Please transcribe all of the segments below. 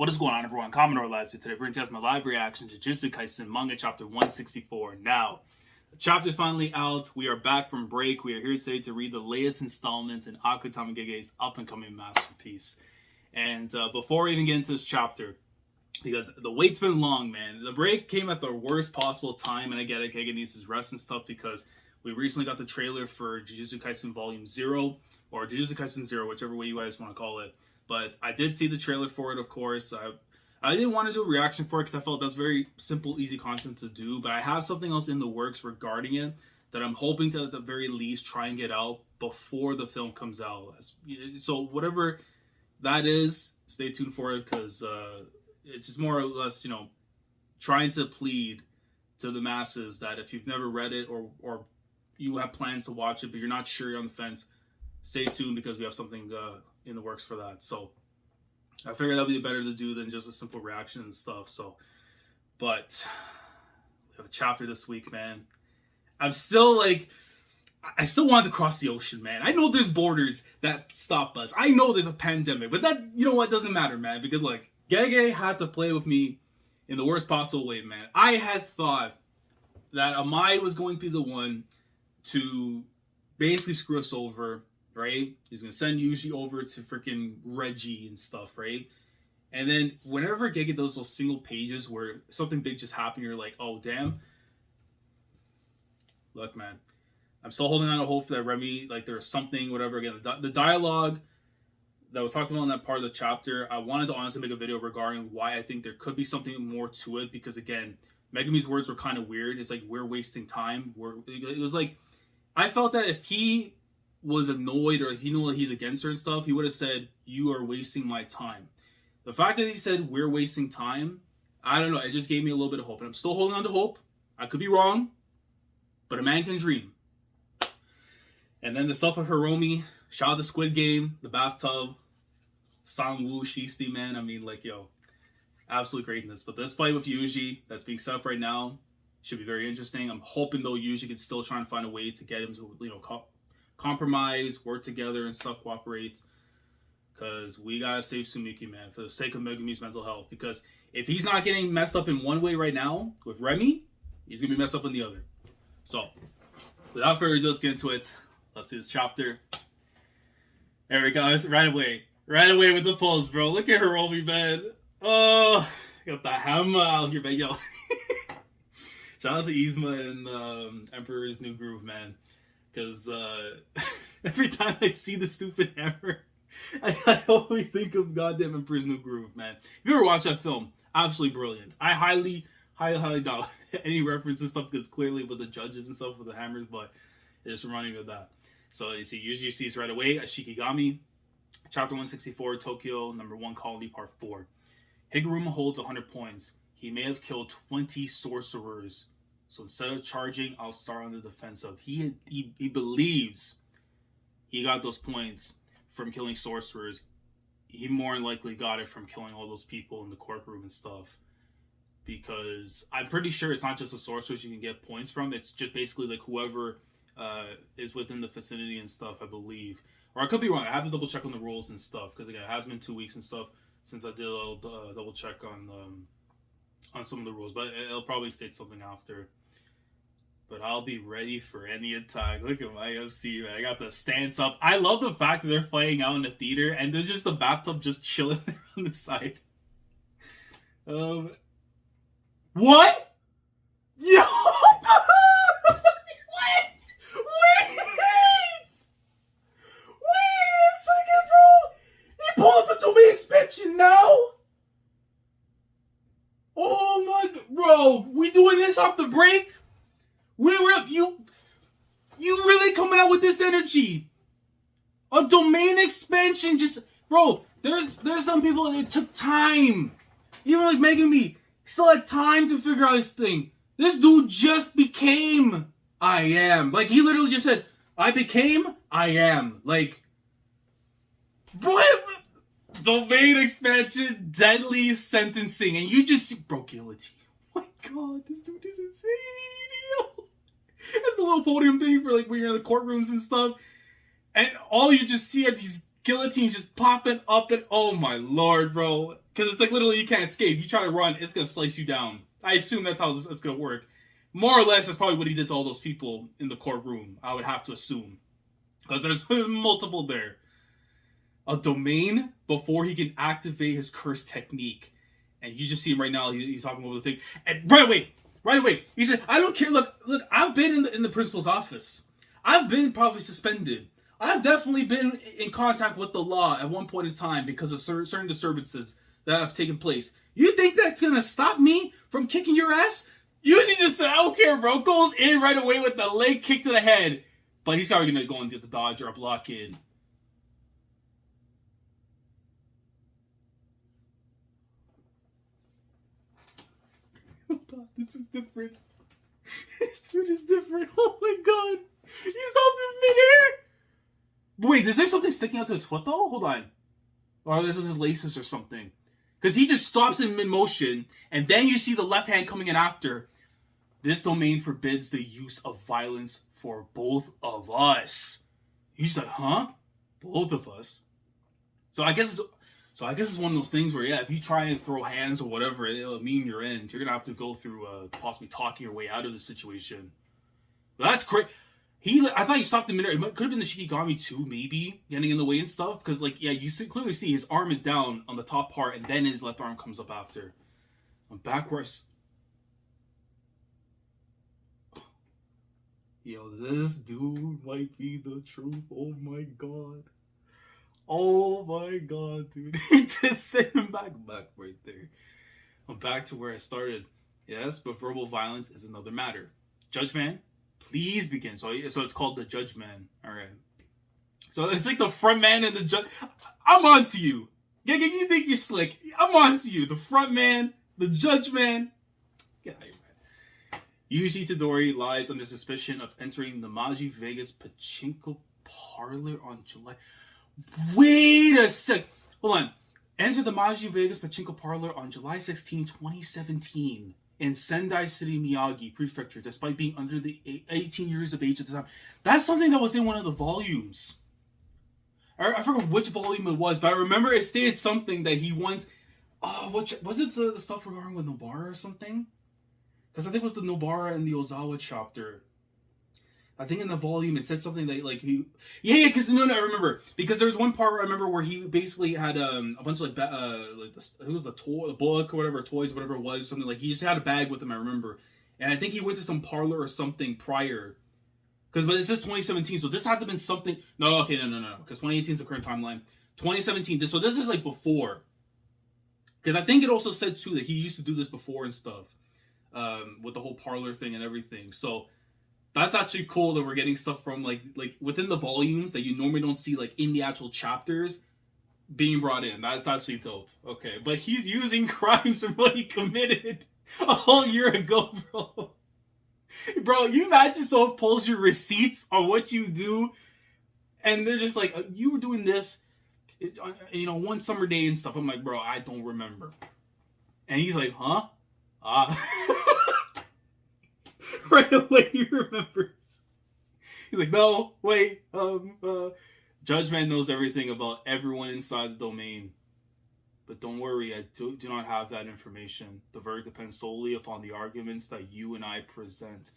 What is going on, everyone? Commodore last year today brings us my live reaction to Jujutsu Kaisen manga chapter 164. Now, the chapter's finally out. We are back from break. We are here today to read the latest installment in Akutami Gege's up-and-coming masterpiece. And before we even get into this chapter, because the wait's been long, man. The break came at the worst possible time, and I get it. Gege needs his rest and stuff because we recently got the trailer for Jujutsu Kaisen Volume 0, or Jujutsu Kaisen 0, whichever way you guys want to call it. But I did see the trailer for it, of course. I didn't want to do a reaction for it because I felt that's very simple, easy content to do. But I have something else in the works regarding it that I'm hoping to, at the very least, try and get out before the film comes out. So whatever that is, stay tuned for it because it's just more or less, trying to plead to the masses that if you've never read it or you have plans to watch it but you're not sure, you're on the fence, stay tuned because we have something in the works for that. So I figured that'd be better to do than just a simple reaction and stuff. But we have a chapter this week, man. I still wanted to cross the ocean, man. I know there's borders that stop us. I know there's a pandemic, but that, doesn't matter, man. Because Gege had to play with me in the worst possible way, man. I had thought that Amai was going to be the one to basically screw us over, right? He's going to send Yuji over to freaking Reggie and stuff, right? And then whenever Gege does those single pages where something big just happened, you're like, oh, damn. Look, man, I'm still holding on to hope that Remy, there's something, whatever. Again, the dialogue that was talked about in that part of the chapter, I wanted to honestly make a video regarding why I think there could be something more to it. Because, again, Megumi's words were kind of weird. It's like, we're wasting time. It was like, I felt that if he was annoyed or he knew that he's against certain stuff, he would have said, you are wasting my time. The fact that he said, we're wasting time, I don't know. It just gave me a little bit of hope. And I'm still holding on to hope. I could be wrong, but a man can dream. And then the stuff of Hiromi, shout out to Squid Game, the bathtub, Sangwoo, Shisti, man. I mean, absolute greatness. But this fight with Yuji that's being set up right now should be very interesting. I'm hoping, though, Yuji can still try and find a way to get him to, compromise, work together, and stuff, cooperate. Because we gotta save Sumiki, man, for the sake of Megumi's mental health. Because if he's not getting messed up in one way right now with Remy, he's gonna be messed up in the other. So, without further ado, let's get into it. Let's see this chapter. There we go. Right away with the pulls, bro. Look at Hiromi, man. Oh, got the hammer out here, man. Yo. Shout out to Izma and Emperor's New Groove, man. Because every time I see the stupid hammer, I always think of goddamn Emperor's New Groove, man. If you ever watch that film, absolutely brilliant. I highly doubt any reference and stuff because clearly with the judges and stuff with the hammers, but it just reminded me of that. So you see, usually sees right away at Shikigami, chapter 164, Tokyo, number 1 colony, part 4. Higuruma holds 100 points. He may have killed 20 sorcerers. So instead of charging, I'll start on the defensive. He believes he got those points from killing sorcerers. He more than likely got it from killing all those people in the courtroom and stuff. Because I'm pretty sure it's not just the sorcerers you can get points from. It's just basically whoever is within the vicinity and stuff, I believe. Or I could be wrong. I have to double check on the rules and stuff. Because again, it has been 2 weeks and stuff since I did a little double check on some of the rules. But it'll probably state something after. But I'll be ready for any attack. Look at my FC, man. I got the stance up. I love the fact that they're fighting out in the theater and there's just the bathtub just chilling there on the side. What? Yo! What? Wait! Wait a second, bro! He pulled up a domain expansion now? Oh my god. Bro, we doing this off the break? You really coming out with this energy? A domain expansion just... Bro, there's some people that it took time. Even Megumi still had time to figure out this thing. This dude just became I am. He literally just said, I became I am. What? Domain expansion, deadly sentencing. And you just see... Bro, guillotine. Oh my god, this dude is insane. Yo. It's a little podium thing for when you're in the courtrooms and stuff. And all you just see are these guillotines just popping up and oh my lord, bro. Because it's like literally you can't escape. You try to run, it's gonna slice you down. I assume that's how it's gonna work. More or less, that's probably what he did to all those people in the courtroom. I would have to assume, because there's multiple there. A domain before he can activate his curse technique, and you just see him right now. He's talking over the thing, and right away, he said, "I don't care. Look. I've been in the principal's office. I've been probably suspended. I've definitely been in contact with the law at one point in time because of certain disturbances that have taken place. You think that's gonna stop me from kicking your ass?" Yuji just said, "I don't care, bro." Goes in right away with the leg kick to the head, but he's probably gonna go and get the dodge or a block in. This dude's different. This dude is different. Oh my god. He's stopped in midair. Wait, is there something sticking out to his foot though? Hold on. Or this is his laces or something. Because he just stops in mid-motion, and then you see the left hand coming in after. This domain forbids the use of violence for both of us. He's like, huh? Both of us? So I guess it's one of those things where, yeah, if you try and throw hands or whatever, it'll mean you're in. You're gonna have to go through possibly talking your way out of the situation. But that's great. I thought he stopped in midair. It could have been the Shikigami too, maybe getting in the way and stuff. Because like, yeah, you clearly see his arm is down on the top part, and then his left arm comes up after. I'm backwards. Yo, this dude might be the truth. Oh my god. Oh my god, dude. He just sent him back right there. I'm back to where I started. Yes, but verbal violence is another matter. Judge Man, please begin. So it's called the Judge Man. Alright. So it's like the front man and the judge. I'm on to you. Yeah, you think you're slick. I'm on to you. The front man, the Judge Man. Get out of here, man. Yuji Tadori lies under suspicion of entering the Maji Vegas pachinko parlor on July. Wait a sec. Hold on. Entered the Maji Vegas pachinko parlor on July 16, 2017 in Sendai City, Miyagi Prefecture, despite being under the 18 years of age at the time. That's something that was in one of the volumes. I forgot which volume it was, but I remember it stated something that he once... was it the stuff regarding with Nobara or something? Because I think it was the Nobara and the Ozawa chapter. I think in the volume it said something that like he... Yeah, because no, I remember. Because there's one part where I remember where he basically had a bunch of it was the book or whatever, toys, whatever it was, something like he just had a bag with him, I remember. And I think he went to some parlor or something prior. But it says 2017, so this had to have been something... No. Because 2018 is the current timeline. 2017, so this is like before. Because I think it also said too that he used to do this before and stuff. With the whole parlor thing and everything. So that's actually cool that we're getting stuff from like within the volumes that you normally don't see like in the actual chapters being brought in. That's actually dope. Okay, but he's using crimes from what he committed a whole year ago, bro. Bro, you imagine someone pulls your receipts on what you do, and they're just like, you were doing this, one summer day and stuff. I'm like, bro, I don't remember. And he's like, huh? Right away he remembers. He's like, no, wait, Judge Man knows everything about everyone inside the domain. But don't worry, I do not have that information. The verdict depends solely upon the arguments that you and I present.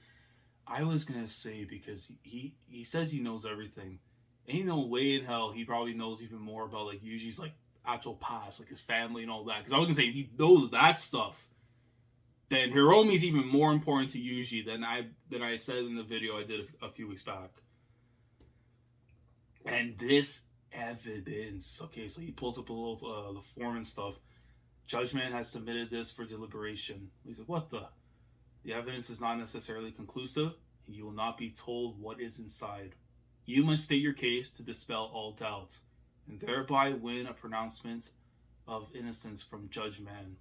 I was gonna say, because he says he knows everything. Ain't no way in hell he probably knows even more about like Yuji's like actual past, like his family and all that. Because I was gonna say, if he knows that stuff, then Hiromi's even more important to Yuji than I said in the video I did a few weeks back. And this evidence, okay, so he pulls up a little the form and stuff. Judge Man has submitted this for deliberation. He's like, what the? The evidence is not necessarily conclusive, and you will not be told what is inside. You must state your case to dispel all doubt, and thereby win a pronouncement of innocence from Judge Man.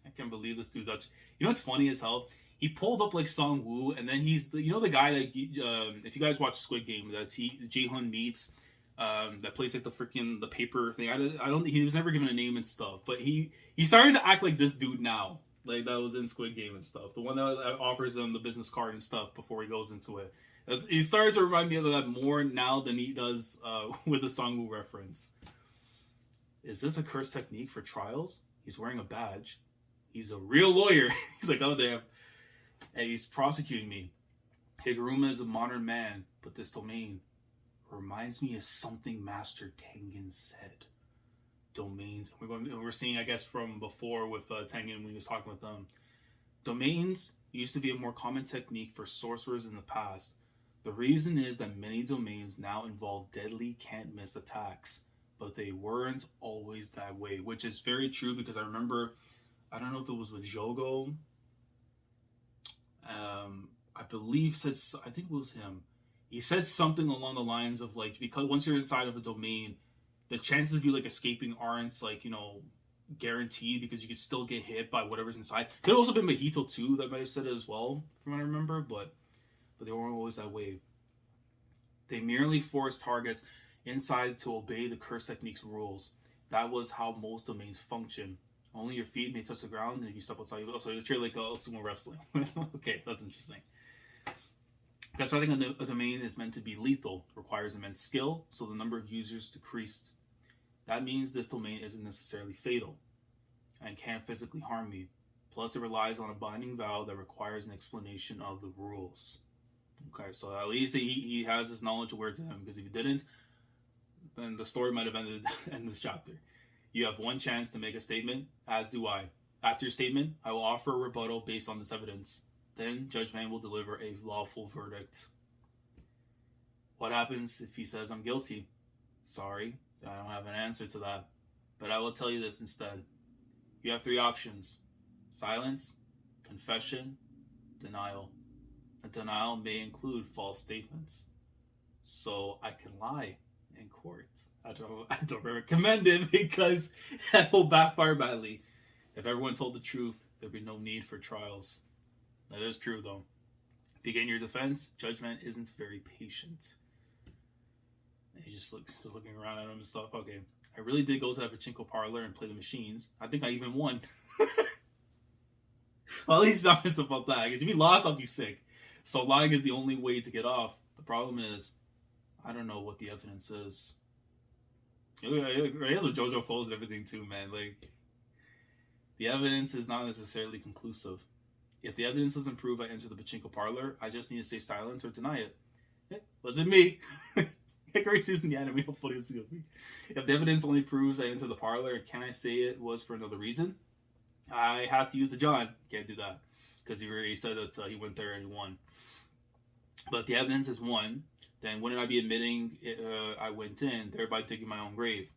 I can't believe this dude's actually... You know what's funny as hell? He pulled up like Song Woo, and then he's the guy that if you guys watch Squid Game, that's Jae-hoon meets that plays like the paper thing. I don't he was never given a name and stuff, but he started to act like this dude now, like that was in Squid Game and stuff. The one that offers him the business card and stuff before he goes into it. He started to remind me of that more now than he does with the Song Woo reference. Is this a curse technique for trials? He's wearing a badge. He's a real lawyer. He's like, oh damn. And he's prosecuting me. Higuruma is a modern man, but this domain reminds me of something Master Tengen said. Domains. We're seeing, I guess, from before with Tengen when he was talking with them. Domains used to be a more common technique for sorcerers in the past. The reason is that many domains now involve deadly can't-miss attacks, but they weren't always that way, which is very true because I remember, I don't know if it was with Jogo, I think it was him. He said something along the lines of like, because once you're inside of a domain, the chances of you like escaping aren't like, guaranteed because you can still get hit by whatever's inside. Could have also been Mahito too that might have said it as well, from what I remember, but they weren't always that way. They merely forced targets inside to obey the curse technique's rules. That was how most domains function. Only your feet may touch the ground, and if you step outside, so you're treated like sumo wrestling. Okay, that's interesting. Because starting a domain is meant to be lethal, requires immense skill, so the number of users decreased. That means this domain isn't necessarily fatal, and can't physically harm me. Plus, it relies on a binding vow that requires an explanation of the rules. Okay, so at least he has this knowledge aware to him, because if he didn't, then the story might have ended in this chapter. You have one chance to make a statement, as do I. After your statement, I will offer a rebuttal based on this evidence. Then, Judge Man will deliver a lawful verdict. What happens if he says I'm guilty? Sorry, I don't have an answer to that. But I will tell you this instead. You have 3 options. Silence, confession, denial. A denial may include false statements. So I can lie in court. I don't recommend it because that will backfire badly. If everyone told the truth, there'd be no need for trials. That is true, though. Begin your defense. Judgment isn't very patient. And he's just looking around at him and stuff. Okay, I really did go to that pachinko parlor and play the machines. I think I even won. Well, at least he's honest about that. Because if he lost, I'll be sick. So lying is the only way to get off. The problem is, I don't know what the evidence is. He has a JoJo pose and everything too, man. Like, the evidence is not necessarily conclusive. If the evidence doesn't prove I entered the pachinko parlor, I just need to stay silent or deny it. Wasn't me. Great season the anime. Hopefully it's gonna be. If the evidence only proves I entered the parlor, can I say it was for another reason? I had to use the John. Can't do that because he already said that he went there and he won. But if the evidence is one, then wouldn't I be admitting I went in, thereby digging my own grave?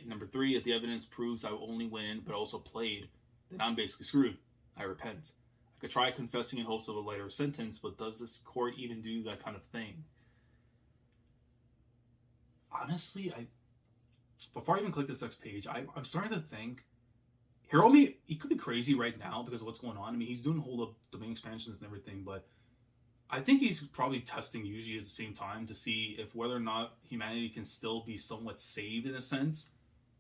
Number 3, if the evidence proves I only went in but also played, then I'm basically screwed. I repent. I could try confessing in hopes of a lighter sentence, but does this court even do that kind of thing? Honestly, before I even click this next page, I'm starting to think Hiromi, he could be crazy right now because of what's going on. I mean, he's doing whole up domain expansions and everything, but I think he's probably testing Yuji at the same time to see if whether or not humanity can still be somewhat saved in a sense.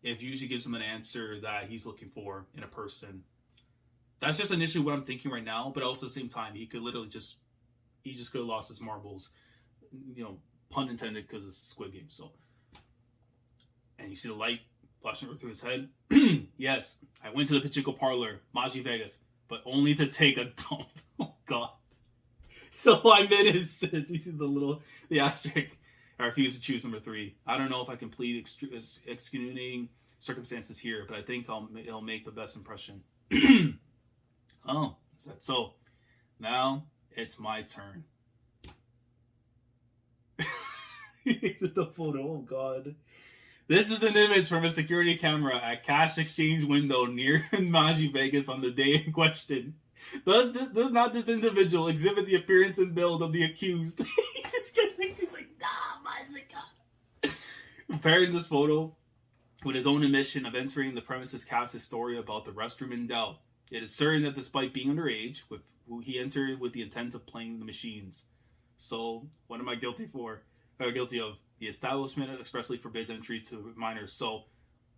If Yuji gives him an answer that he's looking for in a person. That's just initially what I'm thinking right now, but also at the same time, he could literally he just could have lost his marbles. Pun intended because it's Squid Game, so. And you see the light flashing through his head. Yes, I went to the pachinko parlor, Maji Vegas, but only to take a dump. Oh, God. So I made his sins. You see the asterisk. I refuse to choose number 3. I don't know if I can plead extenuating circumstances here, but I think it'll make the best impression. Oh, is that so? Now it's my turn. The photo, oh God. This is an image from a security camera at cash exchange window near Maji Vegas on the day in question. Does not this individual exhibit the appearance and build of the accused? He's like, nah, Mazuka. Comparing this photo with his own admission of entering the premises casts his story about the restroom in doubt. It is certain that despite being underage, he entered with the intent of playing the machines. So, what am I guilty of? The establishment expressly forbids entry to minors, so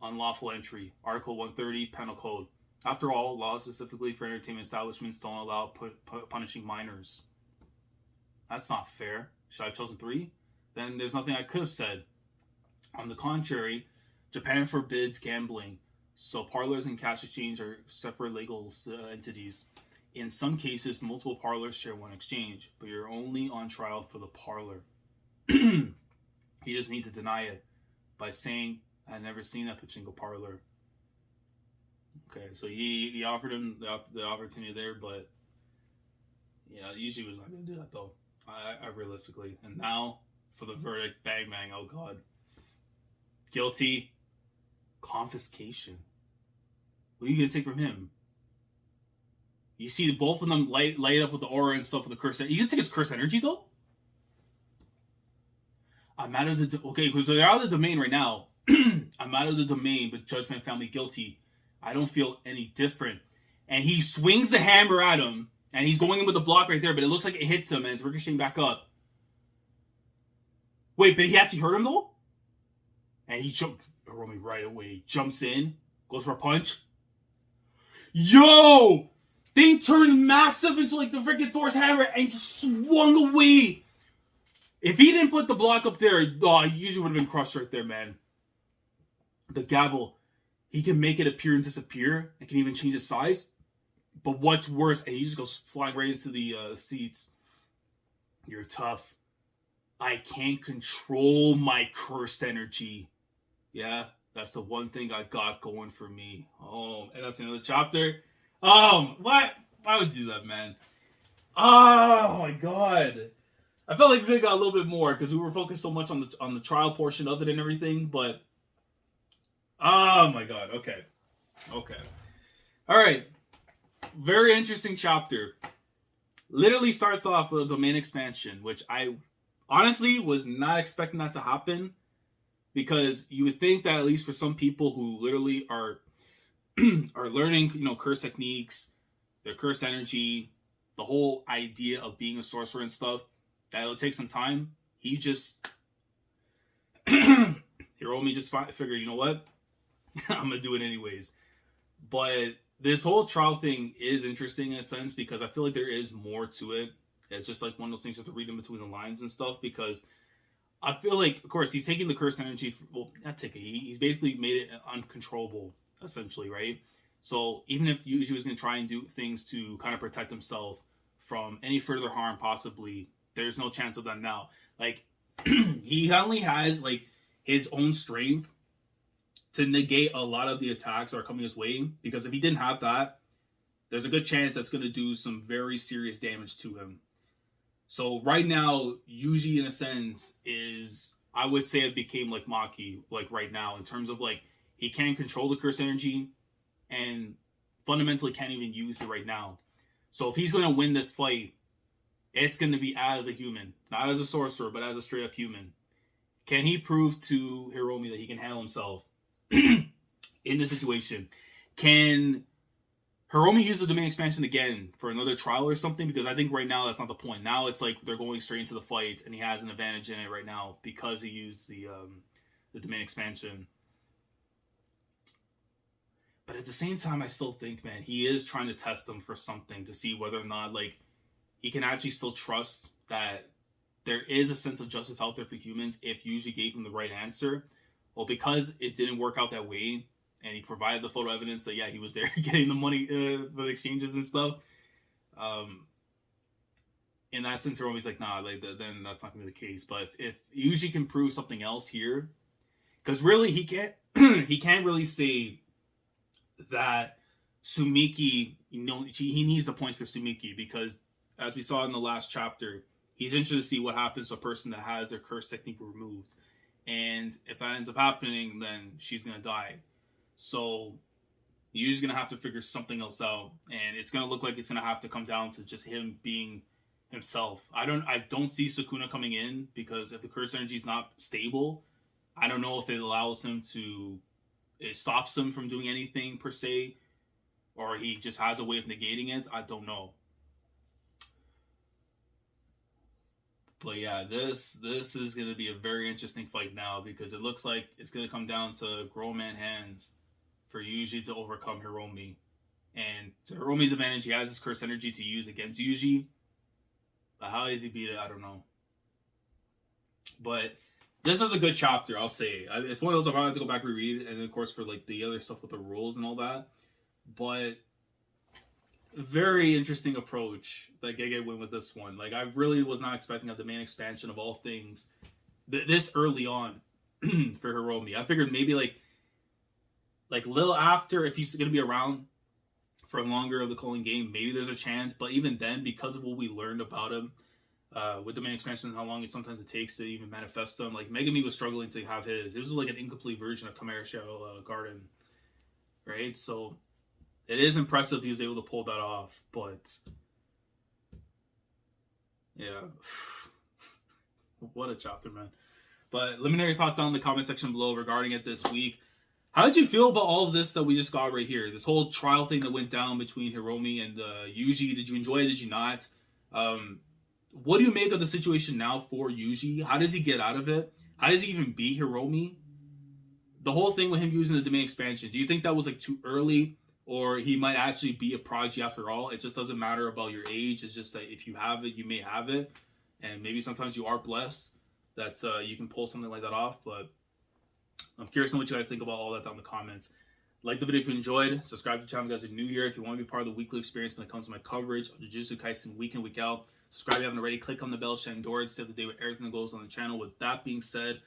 unlawful entry. Article 130, Penal Code. After all, laws specifically for entertainment establishments don't allow punishing minors. That's not fair. Should I have chosen 3? Then there's nothing I could have said. On the contrary, Japan forbids gambling, so parlors and cash exchange are separate legal entities. In some cases, multiple parlors share one exchange, but you're only on trial for the parlor. He just needs to deny it by saying, "I've never seen a pachinko parlor." Okay, so he offered him the opportunity there, but yeah, Yuji was not going to do that though. I realistically. And now for the verdict, bang bang, oh god. Guilty. Confiscation. What are you going to take from him? You see both of them light up with the aura and stuff with the curse. You can take his curse energy though? I'm out of the... Okay, because they're out of the domain right now. I'm out of the domain, but judgment found me guilty. I don't feel any different. And he swings the hammer at him, and he's going in with the block right there, but it looks like it hits him, and it's ricocheting back up. Wait, but he actually hurt him, though? And he jumped... Hiromi right away. Jumps in. Goes for a punch. Yo! Thing turned massive into like the freaking Thor's hammer, and just swung away. If he didn't put the block up there, he usually would have been crushed right there, man. The gavel. He can make it appear and disappear. It can even change its size. But what's worse, and he just goes flying right into the seats. You're tough. I can't control my cursed energy. Yeah, that's the one thing I got going for me. Oh, and that's another chapter. What? Why would you do that, man? Oh my god. I felt like we could have got a little bit more because we were focused so much on the trial portion of it and everything, but oh my god, okay. Alright. Very interesting chapter. Literally starts off with a domain expansion, which I honestly was not expecting that to happen. Because you would think that at least for some people who literally are learning, curse techniques, their cursed energy, the whole idea of being a sorcerer and stuff, that it'll take some time. He just Hiromi just figured, you know what? I'm gonna do it anyways. But this whole trial thing is interesting in a sense because I feel like there is more to it. It's just like one of those things you have to read in between the lines and stuff because I feel like, of course, he's taking the cursed energy. Not taking. He's basically made it uncontrollable, essentially, right? So even if Yuji was going to try and do things to kind of protect himself from any further harm, possibly, there's no chance of that now. Like, he only has like his own strength to negate a lot of the attacks that are coming his way. Because if he didn't have that, there's a good chance that's going to do some very serious damage to him. So right now, Yuji, in a sense, is, I would say it became like Maki, like right now, in terms of like, he can't control the curse energy and fundamentally can't even use it right now. So if he's going to win this fight, it's going to be as a human, not as a sorcerer, but as a straight up human. Can he prove to Hiromi that he can handle himself in this situation? Can Hiromi use the domain expansion again for another trial or something? Because I think right now that's not the point. Now it's like they're going straight into the fight, and he has an advantage in it right now because he used the domain expansion. But at the same time, I still think, man, he is trying to test them for something to see whether or not like he can actually still trust that there is a sense of justice out there for humans if Yuji gave him the right answer. Well, because it didn't work out that way, and he provided the photo evidence that, yeah, he was there getting the money for the exchanges and stuff. In that sense, Hiromi's like, nah, like, then that's not going to be the case. But if Yuji can prove something else here, because really he can't really say that Sumiki, he needs the points for Sumiki because, as we saw in the last chapter, he's interested to see what happens to a person that has their curse technique removed. And if that ends up happening, then she's going to die. So you're just gonna have to figure something else out, and it's gonna look like it's gonna have to come down to just him being himself. I don't see Sukuna coming in because if the curse energy is not stable, I don't know if it allows him to, it stops him from doing anything per se, or he just has a way of negating it. I don't know. But yeah, this is gonna be a very interesting fight now because it looks like it's gonna come down to grown man hands for Yuji to overcome Hiromi. And to Hiromi's advantage, he has his curse energy to use against Yuji. But how does he beat it? I don't know. But This was a good chapter, I'll say. It's one of those I'll probably have to go back and reread, and of course for like the other stuff with the rules and all that. But very interesting approach that Gege went with this one. Like, I really was not expecting the main expansion of all things this early on for Hiromi. I figured maybe like little after, if he's gonna be around for longer of the calling game, maybe there's a chance. But even then, because of what we learned about him with the main expansion and how long sometimes it takes to even manifest them, like Megami was struggling to have his. It was like an incomplete version of Chimera Shadow Garden, right? So it is impressive he was able to pull that off, but yeah, what a chapter, man. But let me know your thoughts down in the comment section below regarding it this week. How did you feel about all of this that we just got right here? This whole trial thing that went down between Hiromi and Yuji. Did you enjoy it? Did you not? What do you make of the situation now for Yuji? How does he get out of it? How does he even beat Hiromi? The whole thing with him using the domain expansion, do you think that was like too early? Or he might actually be a prodigy after all? It just doesn't matter about your age. It's just that if you have it, you may have it. And maybe sometimes you are blessed that you can pull something like that off. But I'm curious to know what you guys think about all that down in the comments. Like the video if you enjoyed. Subscribe to the channel if you guys are new here. If you want to be part of the weekly experience when it comes to my coverage of Jujutsu Kaisen week in, week out. Subscribe if you haven't already. Click on the bell, shut doors, save the day with everything that goes on the channel. With that being said,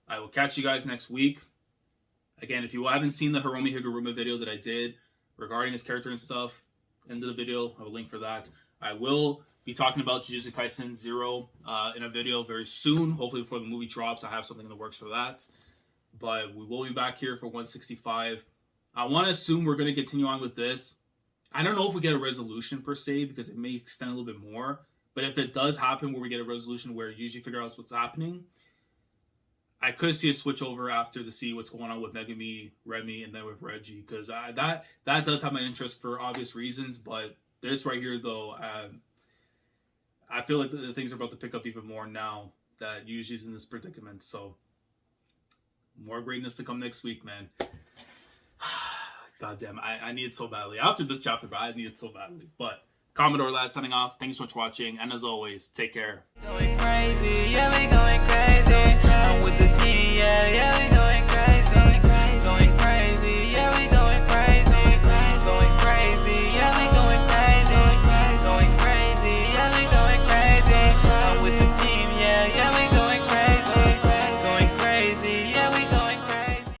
I will catch you guys next week. Again, if you haven't seen the Hiromi Higuruma video that I did regarding his character and stuff, end of the video, I have a link for that. I will be talking about Jujutsu Kaisen 0 in a video very soon. Hopefully before the movie drops, I have something in the works for that. But we will be back here for 165. I want to assume we're going to continue on with this. I don't know if we get a resolution per se, because it may extend a little bit more. But if it does happen where we get a resolution where you usually figure out what's happening, I could see a switch over after to see what's going on with Megami, Remy, and then with Reggie. Because that does have my interest for obvious reasons. But this right here, though, I feel like the things are about to pick up even more now that Yuji's in this predicament. So more greatness to come next week, man. God damn, I need it so badly. After this chapter, but I need it so badly. But Commodore last signing off. Thanks so much for watching. And as always, take care. Going crazy, yeah, we going crazy. I'm with the team, yeah, we going crazy.